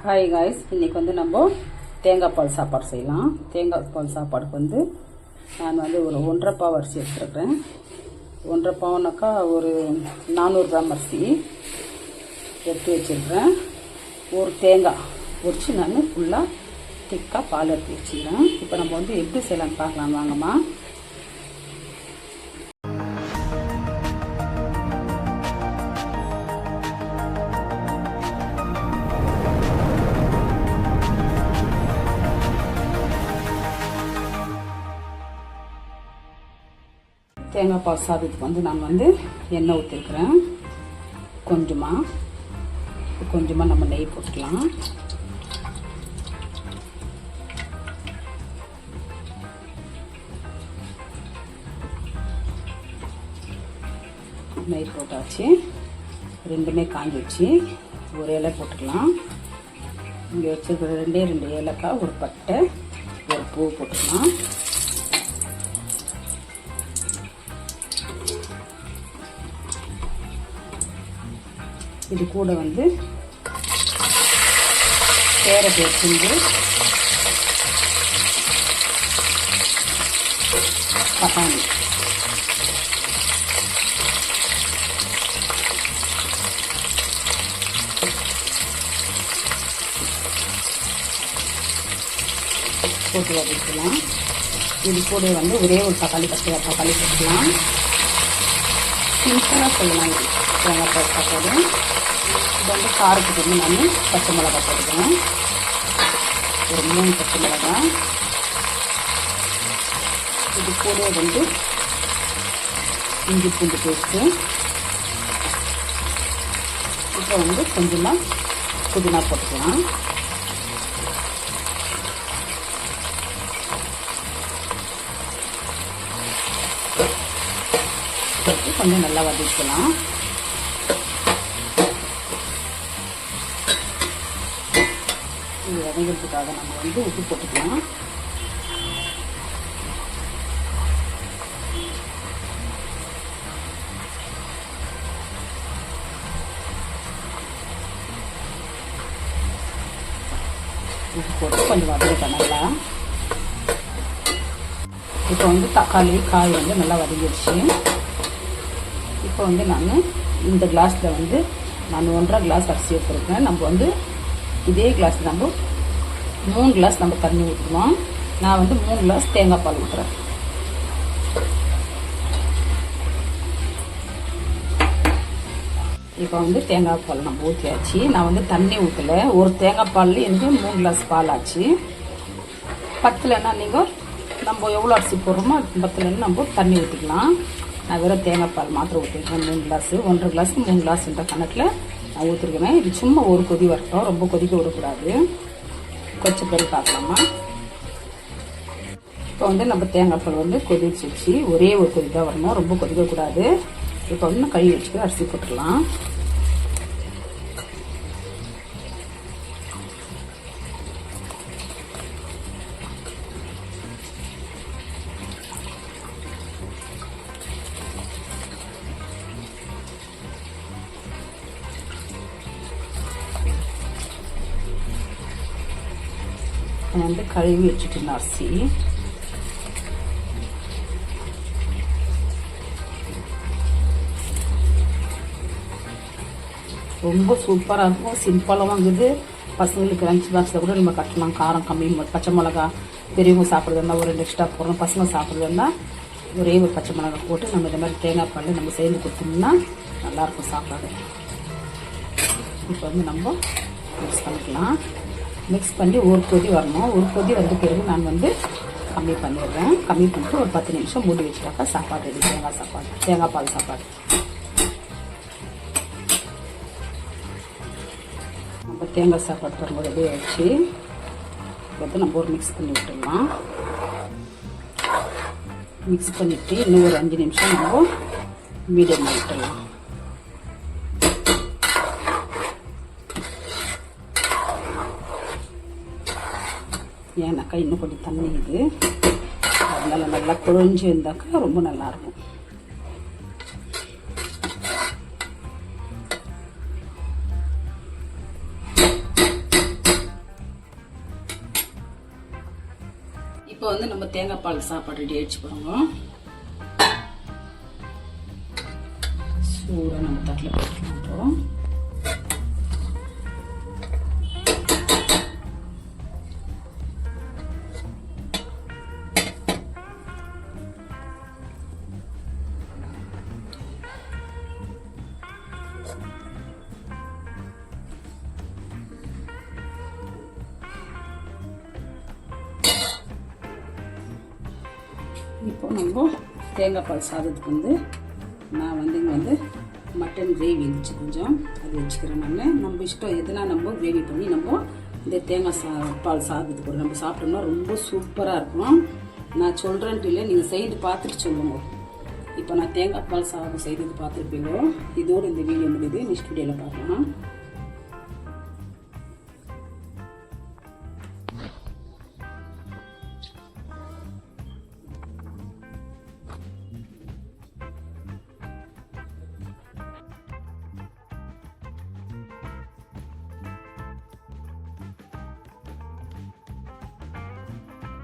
Hi guys, இன்றைக்கி வந்து நம்ம தேங்காய் பால் சாப்பாடு செய்யலாம். தேங்காய் பால் சாப்பாடுக்கு வந்து நான் வந்து ஒரு 1.5 பாவு அரிசி எடுத்துருக்கிறேன். 1.5 பாவுனாக்கா ஒரு 400 கிராம் அரிசி எடுத்து வச்சுருக்கிறேன். ஒரு தேங்காய் உரிச்சு நான் ஃபுல்லாக திக்காக பால் எடுத்து வச்சுக்கிறேன். இப்போ நம்ம வந்து எப்படி செய்யலாம்னு பார்க்கலாம் வாங்கம்மா. தேங்காய் பால் சாதத்துக்கு வந்து நான் வந்து எண்ணெய் ஊற்றிருக்கிறேன். கொஞ்சமாக நம்ம நெய் போட்டுக்கலாம். நெய் போட்டாச்சு. ரெண்டுமே காஞ்சி வச்சு ஒரு இலை போட்டுக்கலாம். இங்கே வச்சுருக்கிற 2 ஏலக்காய், ஒரு பட்டை, ஒரு பூ போட்டுக்கலாம். இது கூட வந்து கேரட் வச்சுருந்து பட்டாணி, போட்டு வதக்கலாம். இது கூட வந்து ஒரே ஒரு தக்காளி போட்டுக்கலாம். சிம்பிளாக சொல்லலாம். இது தேங்காய் பால் சாப்பாடு. இது வந்து காரத்துக்கு வந்து நான் பச்சை மிளகாய் போட்டுக்கிறேன். ஒரு 3 பச்சை மிளகாய். இது கூட வந்து இஞ்சி பூண்டு பேஸ்ட்டு. இப்போ வந்து கொஞ்சமாக புதினா போட்டுக்கலாம். கொஞ்சம் நல்லா வதக்கலாம். இது வதங்கிறதுக்காக நம்ம வந்து உப்பு போட்டுக்கலாம். உப்பு போட்டு கொஞ்சம் வதக்கிட்டேன் நல்லா. இப்போ வந்து தக்காளி காய் வந்து நல்லா வதங்கிடுச்சு. இப்போ வந்து நான் இந்த கிளாஸில் வந்து நான் 1.5 கிளாஸ் அரிசி எடுத்துருக்கேன். நம்ம வந்து இதே கிளாஸ் நம்ம 3 கிளாஸ் நம்ம தண்ணி ஊற்றுவோம். நான் வந்து 3 கிளாஸ் தேங்காய் பால் ஊற்றுறேன். இப்போ வந்து தேங்காய் பால் நம்ம ஊற்றியாச்சு. நான் வந்து தண்ணி ஊற்றலை. ஒரு தேங்காய் பால் எனக்கு 3 கிளாஸ் பால் ஆச்சு. பத்தலைன்னா நீங்கள் நம்ம எவ்வளோ அரிசி போடுறோமோ அது பத்தலைன்னு நம்ம தண்ணி ஊற்றிக்கலாம். நான் வெறும் தேங்காய் பால் மாத்திரம் ஊற்றிருக்கேன். 3 கிளாஸு 1.5 கிளாஸுக்கு 3 கிளாஸ்ன்ற கணக்கில் நான் ஊற்றிருக்கேன். இது சும்மா ஒரு கொதி வரட்டும், ரொம்ப கொதிக்க விடக்கூடாது. கொஞ்சம் பேர் பார்க்கலாமா. இப்போ வந்து நம்ம தேங்காய் பால் வந்து கொதிச்சு வச்சு ஒரே ஒரு கொதி தான் வரணும், ரொம்ப கொதிக்கக்கூடாது. இப்போ வந்து கழுவி வச்சுட்டு அரிசி போட்டுக்கலாம். வந்து கழுவி வச்சுட்டு அரிசி ரொம்ப சூப்பராக இருக்கும். சிம்பிளாக வாங்குது. பசங்களுக்கு லஞ்ச் பாக்ஸில் கூட நம்ம கட்டலாம். காரம் கம்மி, பச்சை மிளகா பெரியவங்க சாப்பிட்றதுனா ஒரு 2 எக்ஸ்ட்ரா போடுறோம். பசங்க சாப்பிட்றதுனா ஒரே ஒரு பச்சை மிளகா போட்டு நம்ம இந்த மாதிரி தேங்காய் பால் நம்ம சேர்ந்து கொடுத்தோம்னா நல்லாயிருக்கும் சாப்பாடு. இப்போ வந்து நம்ம மிக்ஸ் பண்ணிக்கலாம். மிக்ஸ் பண்ணி ஒரு கொதி வரணும். ஒரு கொதி வந்த பிறகு நான் வந்து கம்மி பண்ணிடுறேன். கம்மி பண்ணிட்டு ஒரு 10 நிமிஷம் மூடி வச்சுட்டாக்கா சாப்பாடு ரெடி. தேங்காய் பால் சாப்பாடு. நம்ம தேங்காய் சாப்பாடு வரும்போது ரெடி ஆகிடுச்சு. இப்போ நம்ம ஒரு மிக்ஸ் பண்ணி விட்டுடலாம். மிக்ஸ் பண்ணிவிட்டு இன்னும் ஒரு 5 நிமிஷம் நம்ம மீடியம் விட்டுடலாம். ஏன்னாக்கா இன்னும் கொஞ்சம் தண்ணி இது, அதனால நல்லா குழஞ்சி இருந்தாக்கா ரொம்ப நல்லாயிருக்கும். இப்போ வந்து நம்ம தேங்காய் பால் சாப்பாடு ரெடி ஆயிடுச்சு பாருங்க. சூடாக நம்ம தட்டில் போட்டுக்கலாம். இப்போ இப்போ நம்ம தேங்காய் பால் சாதத்துக்கு வந்து நான் வந்து இங்கே வந்து மட்டன் கிரேவி இருந்துச்சு கொஞ்சம், அது வச்சுக்கிறேன். நம்ம இஷ்டம் எதுனா நம்ம கிரேவி பண்ணி நம்ம இந்த தேங்காய் பால் சாதத்துக்கு ஒரு நம்ம சாப்பிட்டோம்னா ரொம்ப சூப்பராக இருக்கும். நான் சொல்கிறேன்ட்டு இல்லை, நீங்கள் செய்து பார்த்துட்டு சொல்லுங்க. இப்போ நான் தேங்காய் பால் சாதம் செய்தது பார்த்துருப்பீங்களோ. இதோடு இந்த வீடியோ முடியுது. நெக்ஸ்ட் வீடியோவில் பார்க்கலாம்.